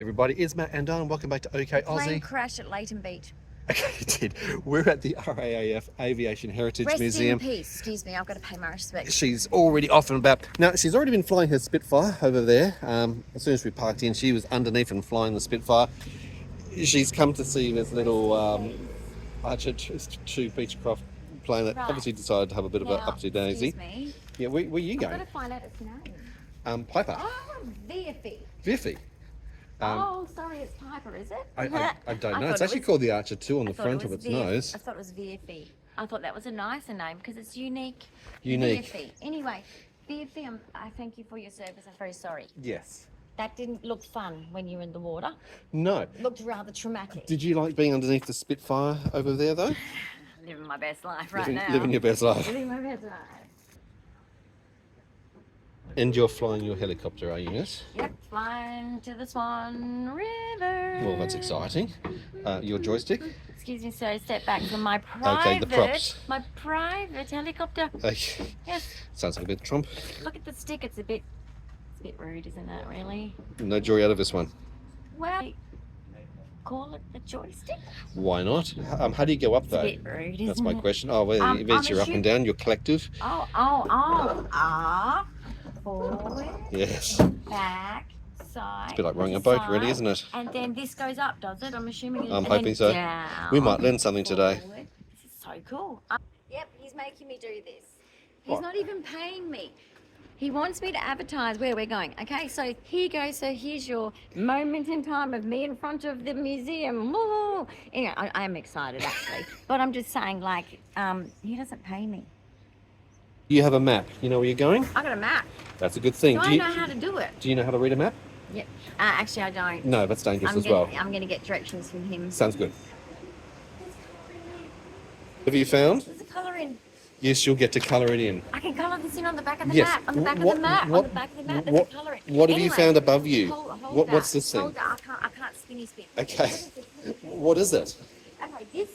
Everybody, it's Matt and Dyan. Welcome back to OK Plane Aussie. crash at Leighton Beach. Okay, it did. We're at the RAAF Aviation Heritage Rest Museum. in peace. Excuse me, I've got to pay my respects. She's already off and about. Now, she's already been flying her Spitfire over there. As soon as we parked in, she was underneath and flying the Spitfire. She's come to see this little Archer 2 Beechcraft plane that obviously decided to have a bit of an upsy daisy. Excuse me. Yeah, where are you I've going? got to find out its name. Piper. Oh, Viffy. Viffy. Oh, sorry, it's Piper, is it? I don't know. thought It's it actually was- called the Archer 2 on the I thought front it of was its nose. I thought it was Viffy. I thought that was a nicer name because it's unique. Unique. Viffy. Anyway, Viffy, I thank you for your service. I'm very sorry. Yes. That didn't look fun when you were in the water. No. It looked rather traumatic. Did you like being underneath the Spitfire over there, though? Living my best life right now. Living your best life. Living my best life. And you're flying your helicopter, are you, yes? Yep, flying to the Swan River. Well, that's exciting. Your joystick? Excuse me, sir, step back from my private, Okay, the props. my private helicopter. Okay. Yes, Sounds like a bit Trump. look at the stick. It's a bit rude, isn't it? Really? No joy out of this one. Well, call it the joystick. Why not? How do you go up, It's though? a bit rude, isn't That's my it? question. Oh, well, I'm you're up assu- and down, you're collective. Forward, Yes. back, side. It's a bit like rowing a boat, really, side, isn't it? And then this goes up, does it? I'm assuming. I'm and hoping then so. Down, We might learn something today. forward. This is so cool. Yep, he's making me do this. He's What? not even paying me. He wants me to advertise where we're going. Okay, so here you go. So here's your moment in time of me in front of the museum. Woo! Anyway, I am excited actually, but I'm just saying, like, he doesn't pay me. You have a map. You know where you're going? I got a map. That's a good thing. Do I know how to do it? Do you know how to read a map? Yep. Actually, I don't. No, that's dangerous as well. I'm gonna get directions from him. Sounds good. Have you found? There's a colour in. Yes, you'll get to colour it in. I can colour this in on the back of the Yes. map. On the back What- of the map. what- on the back of the map. There's a colour in. What have you Anyway, found above you? Hold What's that. this thing? Hold that. I can't spinny spin. Okay. What is it? Okay, this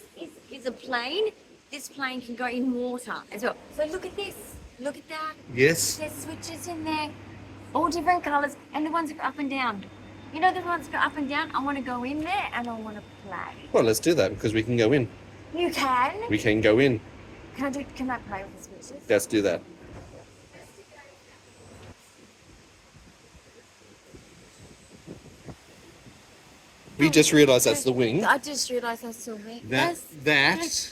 is a plane. This plane can go in water as well. So look at this. Look at that. Yes. There's switches in there. All different colours. And the ones that go up and down. You know the ones that go up and down? I want to go in there and I want to play. Well, let's do that because we can go in. You can? We can go in. Can I play with the switches? Let's do that. We just realised that's the wing. I just realised that's the wing. That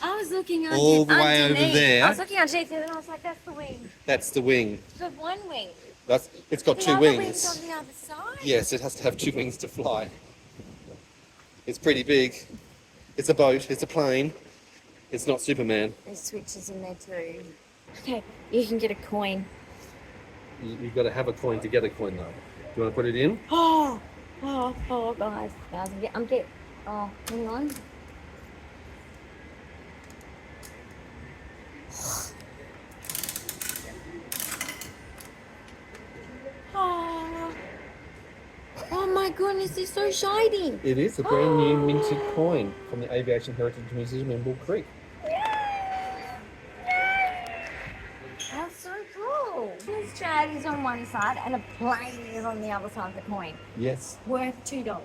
I was looking all the way over underneath. there. I was looking underneath and I was like, that's the wing. that's the wing. It's got one wing. It's got The two other wings. wing's on the other side. Yes, it has to have two wings to fly. It's pretty big. It's a boat. It's a plane. It's not Superman. There's switches in there too. Okay, you can get a coin. You've got to have a coin to get a coin, though. Do you want to put it in? Oh, guys, I'm getting. Oh, hang on. Oh my goodness, it's so shiny. It is a brand new minted coin from the Aviation Heritage Museum in Bull Creek. That's so cool. This jet is on one side and a plane is on the other side of the coin. Yes. Worth $2.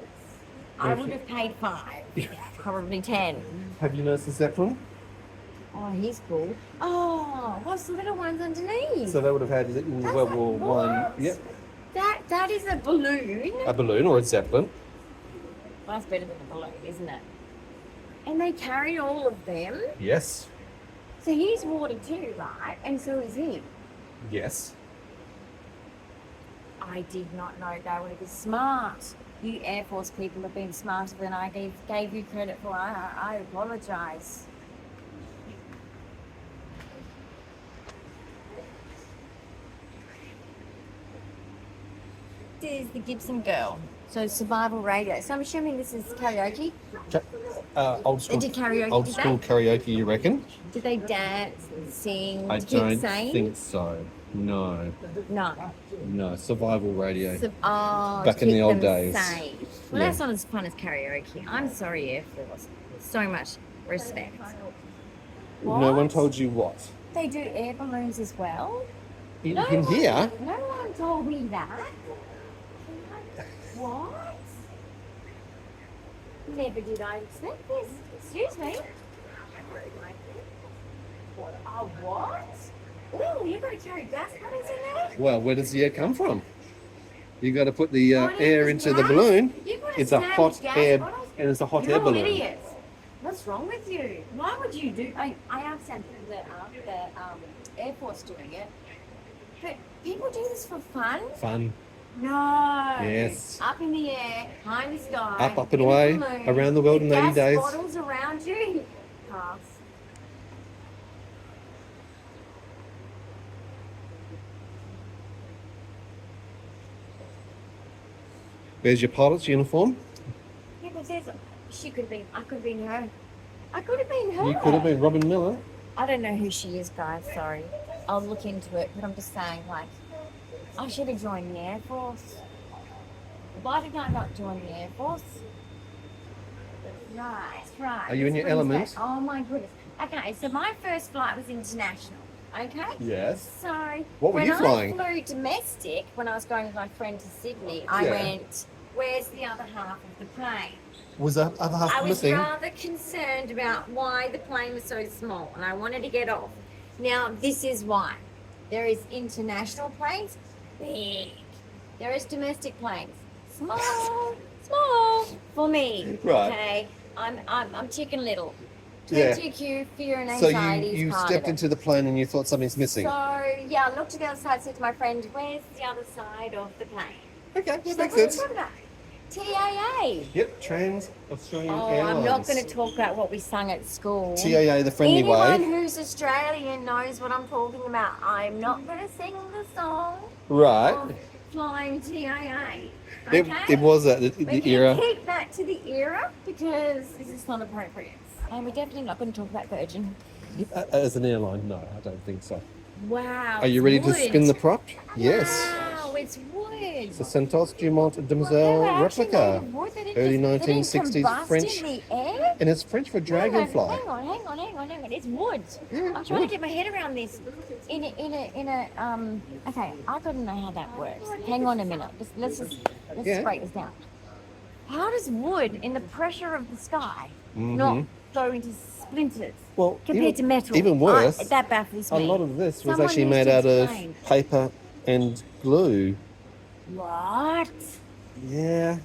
I would have paid $5, probably 10. Have you noticed the Zeppelin? Oh, he's cool. Oh, what's the little ones underneath? So they would have had in That's World like War One. what? Yep. That is a balloon. A balloon or a Zeppelin. Well, that's better than a balloon, isn't it? And they carried all of them. Yes. So he's water too, right? And so is he. Yes. I did not know they were this smart. You Air Force people have been smarter than I gave you credit for. I apologise. This is the Gibson Girl. So survival radio. So I'm assuming this is karaoke. Old school. They did karaoke, Old did school they? karaoke, you reckon? Did they dance and sing? I keep don't saying? think so. No. No. No. Survival radio. Back in the old days. Sane. Well, Yeah. that's not as fun as karaoke. I'm sorry, Air Force. So much respect. No one What? told you what? They do air balloons as well? In here? No one told me that. What? Never did I expect this. Excuse me. Oh, what? Oh, you've got to carry gas cutters in there? Well, where does the air come from? You got to put the What air is into the gas? balloon. You've got to It's a stand hot gas air, bottles? and it's a hot You're air all balloon. idiots. What's wrong with you? Why would you do? I understand the Air Force doing it, but people do this for fun. Fun. No. Yes. Up in the air, high in the sky. Up and in a away, balloon, around the world with in 80 gas days. bottles around you. Pass. Where's your pilot's uniform? Yeah, but she could have been. I could have been her. I could have been her. You could have been Robin Miller. I don't know who she is, guys. Sorry. I'll look into it, but I'm just saying, like, I should have joined the Air Force. Why did I not join the Air Force? Right. Are you in your element? Oh my goodness. Okay, so my first flight was international. Okay. Yes. So What were you flying? when I flew domestic, when I was going with my friend to Sydney, I Yeah. went, "Where's the other half of the plane?" Was that other half I was missing? rather concerned about why the plane was so small, and I wanted to get off. Now, this is why. There is international planes, big. There is domestic planes, small, small for me. Right. Okay, I'm chicken little. Yeah. 22Q, fear and So anxiety. you is part stepped of it. into the plane and you thought something's missing. So yeah, I looked to the other side, said to my friend, "Where's the other side of the plane?" Okay, She's makes like, "What are you sense. talking about?" TAA. Yep, Trans Australian Oh, Airlines. I'm not going to talk about what we sung at school. TAA, the friendly Anyone way. who's Australian knows what I'm talking about. I'm not going to sing the song Right. of flying TAA. It, Okay? it was at We the can era. keep that to the era because this is not appropriate. And we're definitely not going to talk about Virgin. As an airline, no, I don't think so. Wow. Are you it's ready to wood. spin the prop? Yes. Wow, it's wood. It's a Santos Dumont They Demoiselle were actually made replica. of wood. They didn't Early just- they didn't 1960s combust French. in the air. And it's French for dragonfly. Hang on. It's wood. Yeah, I'm trying wood. to get my head around this. Okay, I don't know how that works. Hang on a minute. Let's Yeah. just break this down. How does wood, in the pressure of the sky, Mm-hmm. not go into splinters Well, compared to metal? even worse, that baffles a me. lot of this was Someone actually needs made to out of explain. paper and glue. What? Yeah,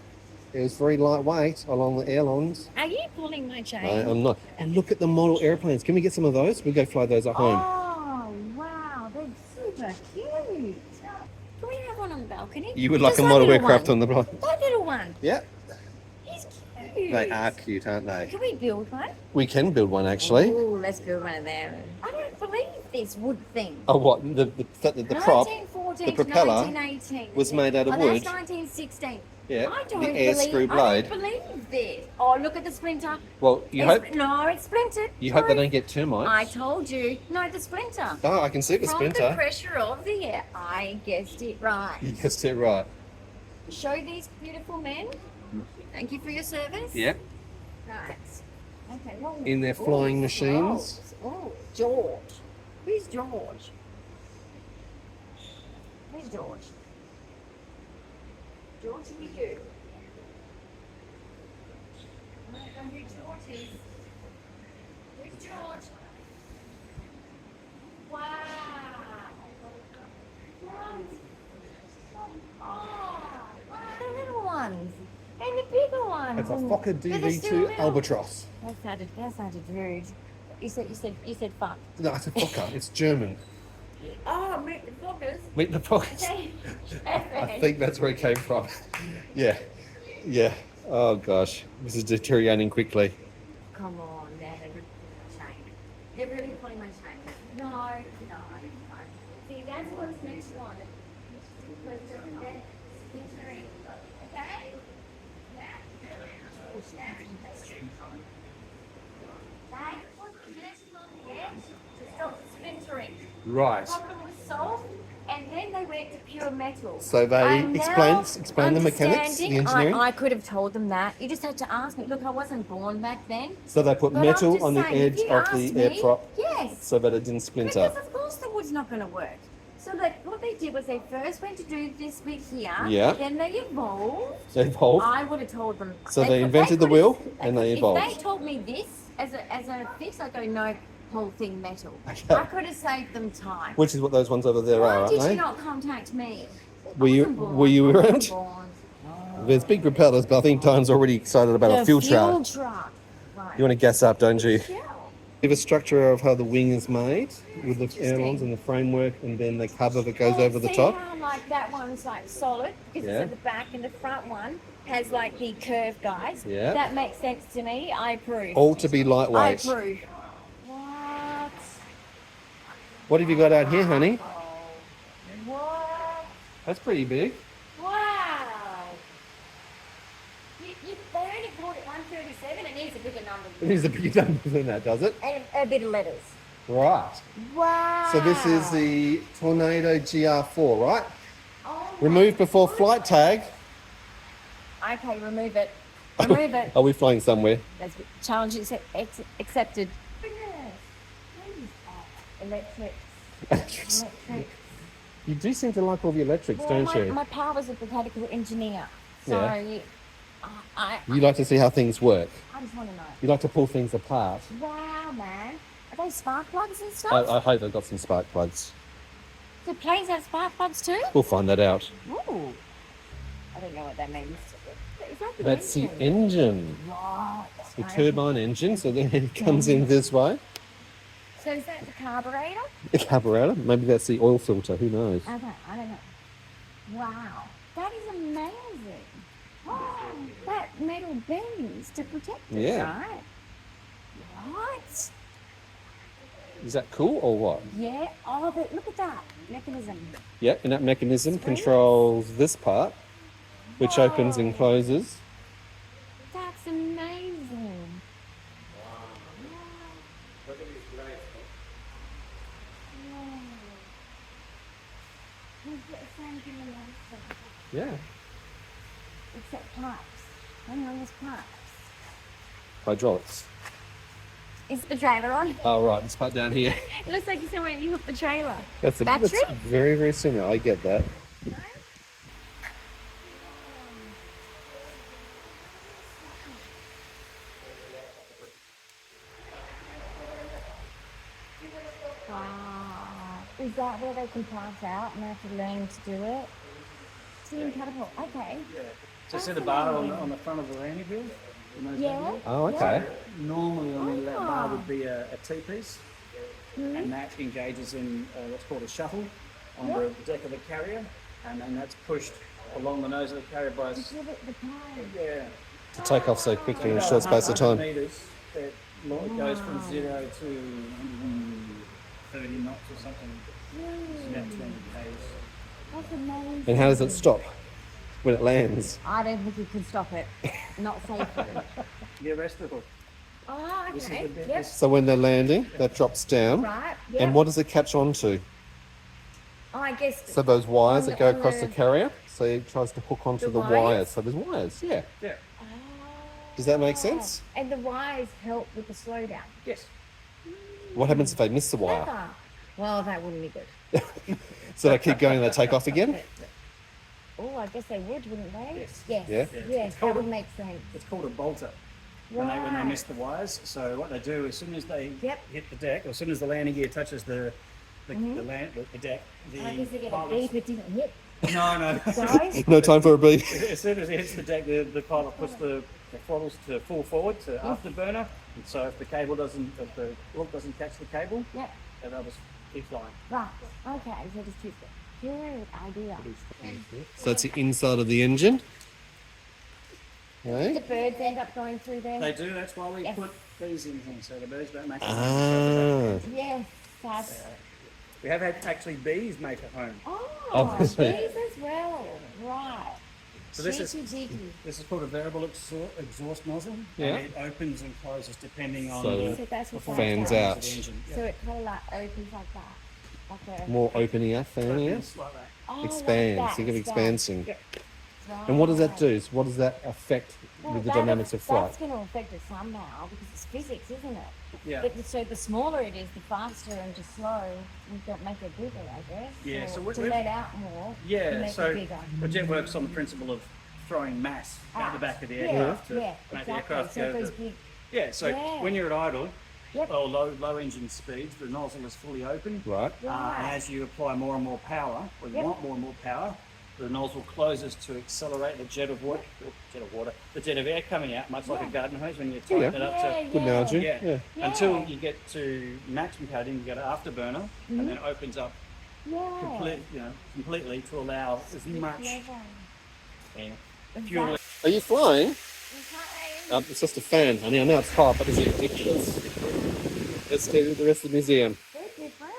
it was very lightweight along the airlines. Are you pulling my chain? I'm not. And look at the model airplanes. Can we get some of those? We'll go fly those at home. Oh, wow, they're super cute. Can we have one on the balcony? You would like Just a that model little aircraft one. on the block? That little one. Yeah, He's cute. they are cute, aren't they? Can we build one? We can build one actually. Ooh, let's build one of them. I don't believe this wood thing. Oh, what? The prop 1914 the propeller to 1918. was made out of wood. That's 1916. Yeah, I don't the air believe, screw I blade. don't believe this. Oh, look at the splinter. Well, you hope No, it's splintered. you hope they Sorry. don't get termites. I told you. No, the splinter. Oh, I can see the From splinter. the pressure of the air. I guessed it right. You guessed it right. Show these beautiful men. Thank you for your service. Yep. Right. Okay. Well, In their flying machines. Oh, George. Who's George? Who's George? George, who are you? I don't know who George is. Who's George? Wow. Oh, the little ones and the bigger ones. It's a and- Fokker but they're still DV2 little. Albatross. That sounded rude. You said fuck. No, it's a Fokker. It's German. Oh, meet the Fokkers. Meet the Fokkers. Okay. I think that's where it came from. Yeah. Yeah. Oh gosh, this is deteriorating quickly. Come on, they're chain. They're really pulling my chain. No. See, that's what's next one. Okay? That's what's next on here to stop splintering. Right. Problem was solved, and then they went to pure metal. So they I'm now explain the mechanics, the understanding. engineering. I could have told them that. You just had to ask me. Look, I wasn't born back then. So they put But I'm metal just on the saying, if edge you of asked the air me, prop Yes. so that it didn't splinter. Because of course the wood's not going to work. So what they did was they first went to do this bit here. Yeah. Then they evolved. They evolved. I would have told them. So they invented the wheel and they evolved. If they told me this as a fix, I'd go, no, whole thing metal. Okay. I could have saved them time. Which is what those ones over there Why are, aren't did they? you not contact me? Were you around? There's big propellers, but I think Dyan's already excited about a fuel truck. Right. You want to gas up, don't you? Yeah. Give a structure of how the wing is made with the ailerons and the framework, and then the cover that goes over the top. How, like that one's like solid because it's at the back, and the front one has like the curved guys. Yeah. That makes sense to me. I approve. All to be lightweight. I approve. What? What have you got out here, honey? What? That's pretty big. Wow. They only called it 137. It needs a bigger number. It is a bigger number than that, does it? And a bit of letters. Right. Wow. So this is the Tornado GR4, right? Oh Removed before flight tag. Okay, remove it. Remove it. Are we flying somewhere? That's challenge accepted. Electrics. Electrics. You do seem to like all the electrics, Well, don't you? my pa was a mechanical engineer, so Yeah. I You like to see how things work. just want to know. You like to pull things apart. Wow, man. Are they spark plugs and stuff? I hope they've got some spark plugs. Do planes have spark plugs too? We'll find that out. Ooh. I don't know what that means. Is that the That's the engine? engine. Right. The turbine engine, so then it comes in this way. So is that the carburetor? The carburetor, maybe that's the oil filter, who knows? Okay, I don't know. Wow. That is amazing. Oh, that metal bends to protect it, Yeah. right? What? Is that cool or what? Yeah. Oh, but look at that mechanism. Yeah, and that mechanism controls this part, which opens and closes. That's amazing. Yeah. Except pipes. Hang on, there's pipes. Hydraulics. Is the trailer on? Oh, right, this part down here. It looks like somewhere you hook the trailer. That's Battery? very, very similar. I get that. Is that where they can pass out and they have to learn to do it? Steam catapult. Okay. So see the bar on the front of the landing wheel? Yeah. Oh, okay. Normally on that bar would be a T-piece, and that engages in what's called a shuttle on the deck of the carrier, and then that's pushed along the nose of the carrier by Give it the time. yeah. To take off so quickly in a short space of 100 time. meters, it goes from 0 to 130 knots or something. It's about 20 k's. That's amazing. And how does it stop when it lands? I don't think you can stop it. Not safely. Yeah, rest of it. Oh, This is okay. the bit. Yep. So when they're landing, that drops down. Right. Yep. And what does it catch onto? Oh, I guess. So those wires On that go the- across the carrier, so it tries to hook onto The the wires? wires. So there's wires, yeah. Yeah. Does that make sense? And the wires help with the slowdown. Yes. What happens if they miss the wire? Clever. Well, that wouldn't be good. So they keep going and they take off again? Oh, I guess they would, wouldn't they? Yes. Yes. Yeah? Yes, that would make sense. It's called a bolter. When they miss the wires. So what they do as soon as they Yep. hit the deck, or as soon as the landing gear touches the deck, I guess they get a pilot- beep, it didn't hit. No. Guys? No time for a beep. As soon as it hits the deck, the pilot puts the throttles to full forward to afterburner. And so if the hook doesn't catch the cable, Yep. then they'll just keep flying. Right. Okay, so just keep it. Good idea. So that's the inside of the engine. The Okay. birds end up going through there. They do. That's why we Yes. put these in here, so the birds don't make it. Ah. Yes, that's. We have had actually bees make a home. Oh, Obviously. bees as well. Right. So this is- Cheeky. This is called a variable exhaust nozzle, Yeah. and it opens and closes depending on So- the So that's what Fans that out. of the engine. So it kind of like opens like that. Like a. More opening up, fanning out. Opens like that. Oh, Expands. like that, Think of expansion. Yeah. And what does that do? So what does that affect Well, with the dynamics of flight? That's going to affect it somehow because it's physics, isn't it? Yeah. But so the smaller it is, the faster and just slow, we don't make it bigger, I guess. Yeah, so to let out more. To Yeah, make so it bigger. the jet works on the principle of throwing mass out the back of the aircraft to make the exactly. aircraft So go. it goes big. When you're at idle, Yep. or low engine speeds, the nozzle is fully open. Right. And as you apply more and more power, or you Yep. want more and more power, the nozzle closes to accelerate the jet of air coming out, much like a garden hose when you tighten it up to. Good analogy. Yeah. Yeah. Until you get to maximum cutting, you go to afterburner, and then it opens up Yeah. completely to allow as much Clever. fuel. Are you flying? Okay. It's just a fan, honey. I know it's hot, but it's ridiculous. Let's do the rest of the museum. They're different.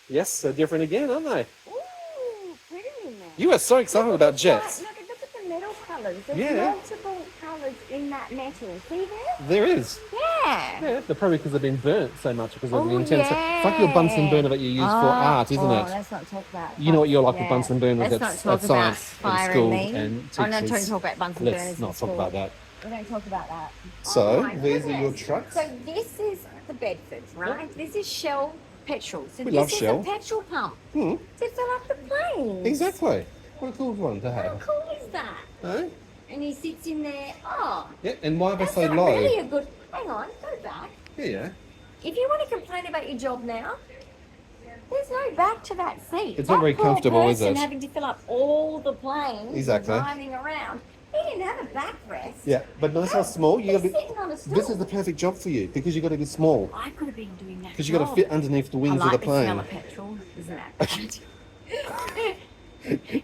Yes, they're different again, aren't they? Ooh, pretty in there. You are so excited about jets. Look at the metal colours. There's Yeah. multiple colours in that metal. See there? There is. Yeah. Yeah, they're probably because they've been burnt so much because of Oh, the intense. yeah. It's like your Bunsen burner that you use for art, isn't it? Let's not talk about You know what you're like with yeah. Bunsen burners Let's at not talk science about and fire school and me. and I'm not teachers. trying to talk about Bunsen burners Let's in not talk school. about that. We don't talk about that. So, my these are your goodness. trucks? So this is the Bedford, right? This is Shell petrol. So We this love is Shell. a petrol pump Hmm, to fill up the planes. exactly. What a cool one to How have. cool is that? Eh? And he sits in there. Oh, Yeah, and why are they that's so not low? really a good. Hang on, go back. Yeah. If you want to complain about your job now, there's no back to that seat. It's not That very poor comfortable, is person it? having to fill up all the planes, Exactly. driving around. He didn't have a backrest. Yeah, but notice how small you He's gotta be. sitting on a stool. This is the perfect job for you because you got to be small I could have been doing that. because you got to fit underneath the wings I like of the plane. smell of petrol, isn't that bad?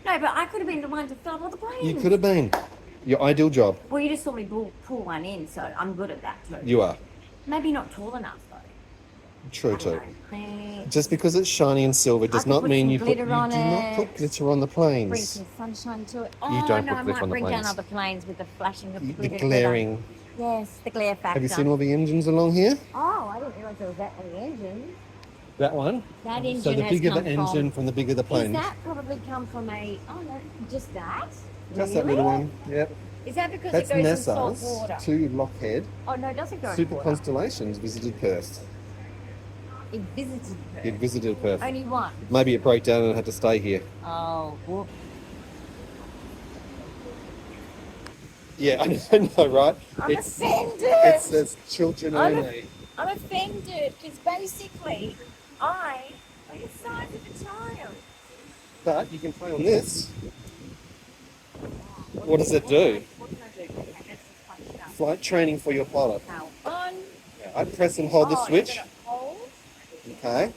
No, but I could have been the one to fill up all the planes. You could have been your ideal job. Well, you just saw me pull one in, so I'm good at that too. You are. Maybe not tall enough though. True I too. don't know. Just because it's shiny and silver does could not put mean some you glitter do on not it. put glitter on the Bring planes. some sunshine to it. You don't no, put I glitter might on the bring down planes. other planes with the flashing of The glitter. glaring. Yes, the glare factor. Have you seen all the engines along here? Oh, I didn't realise there was that many engines. That one. That engine So the has bigger come the engine, from the bigger the Does plane. that probably come from a? Oh no, just that. Just that little Really? one. Yep. Is that because That's it goes in salt NASA's water? to Lockheed. Oh no, it doesn't go in Super water. Constellations visited Perth. It visited her. It visited Perth. Only one. Maybe it broke down and had to stay here. Oh, whoop. Yeah, I know, right? I'm offended. It says children I'm only. I'm offended because basically I am the size of a child. But you can play on this. What does it do? What can I do? Okay, let's just punch it up. Flight training for your pilot. How on? I press and hold the Oh, switch. you're gonna hold? Okay.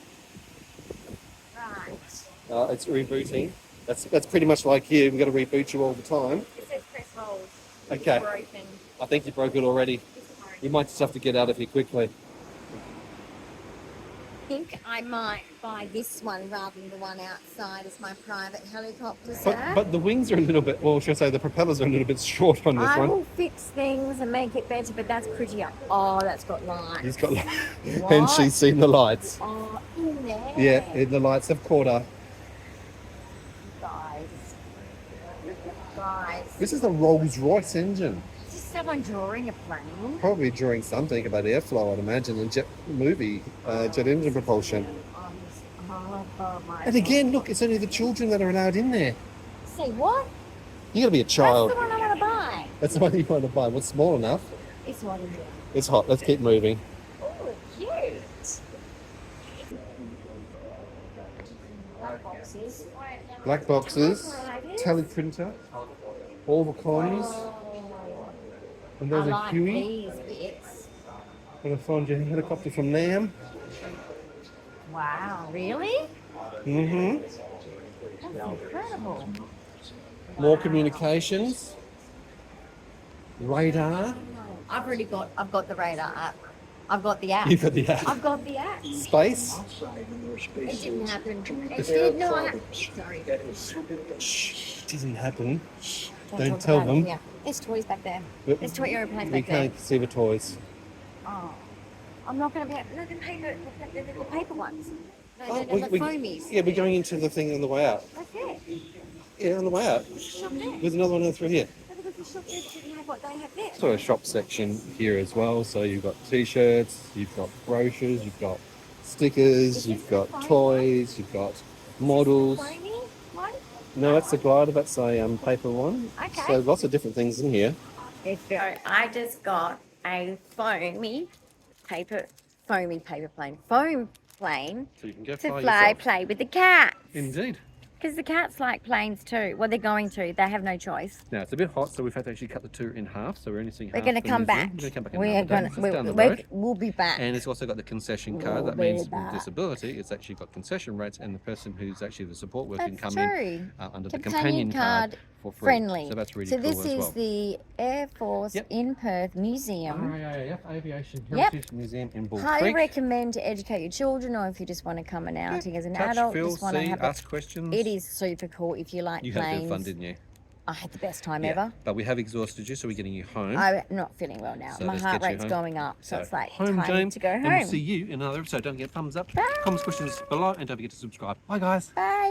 Right. It's rebooting. That's pretty much like you. We've got to reboot you all the time. It says press hold. Okay. It's broken. I think you broke it already. It's broken. You might just have to get out of here quickly. I think I might buy this one rather than the one outside as my private helicopter, sir. But the wings are a little bit, well, should I say the propellers are a little bit short on this I one. will fix things and make it better, but that's pretty up. Oh, that's got lights. He's got, and What? she's seen the lights. Oh, in there. Yeah, the lights have caught her. Guys. Guys. This is a Rolls-Royce engine. Is this someone drawing a plane? Probably drawing something about airflow, I'd imagine, and jet engine propulsion. Oh my And again, look, it's only the children that are allowed in there. Say what? You got to be a child. That's the one I want to buy. That's the one you want to buy. What's small enough? This one here. It's hot. Let's keep moving. Oh, cute. Black boxes. Black boxes, tele printer, all the comms, and I there's a like Huey. these bits. Gonna find your helicopter from NAM. Wow, really? Mm-hmm. That's incredible. More communications. Radar. I've got the radar app. I've got the app. You've got the app. I've got the app. Space. It didn't happen. It did not. Sorry. Shh. It doesn't happen. Don't Don't talk tell about it. them. Yeah. There's toys back there. But There's toy airplanes we back there. can't see the toys. Oh. I'm not going to be able to pay the paper ones. No, Oh, the foamies. yeah, we're going into the thing on the way out. That's it. Yeah, on the way out. Shop there. There's another one through here. Have a look at shop there to have what they have there. Sort of shop section here as well. So you've got t-shirts, you've got brochures, you've got stickers, you've got toys, you've got models. Foamy one? No, that's a glider. That's a paper one. Okay. So lots of different things in here. So I just got a foam paper plane. Foam plane So you can go to fly fly, yourself. play with the cats. Indeed. Because the cats like planes too. Well, they're going to. They have no choice. Now it's a bit hot, so we've had to actually cut the tour in half. So we're only seeing We're half going to the come museum. back. We're going to come back. We are going to. We'll be back. And it's also got the concession card. We'll That be means with back. disability, it's actually got concession rates, and the person who's actually the support worker can That's come true. in under the Companion companion card for free. friendly. So that's really so cool this as is well. the Air Force Yep. in Perth Museum. RAAF Aviation Yep. Heritage Museum in Bull Highly Creek. recommend to educate your children, or if you just want to come and outing as an Touch, adult, feel, just want to see, have ask questions. It is super cool if you like You had a bit planes. of fun, didn't you? I had the best time Yeah. ever. But we have exhausted you, so we're getting you home. I'm not feeling well now. So My let's heart get you rate's home. going up, so it's like home, time James, to go and we'll home. see you in another episode. Don't forget thumbs up, Bye. comments, questions below, and don't forget to subscribe. Bye, guys. Bye.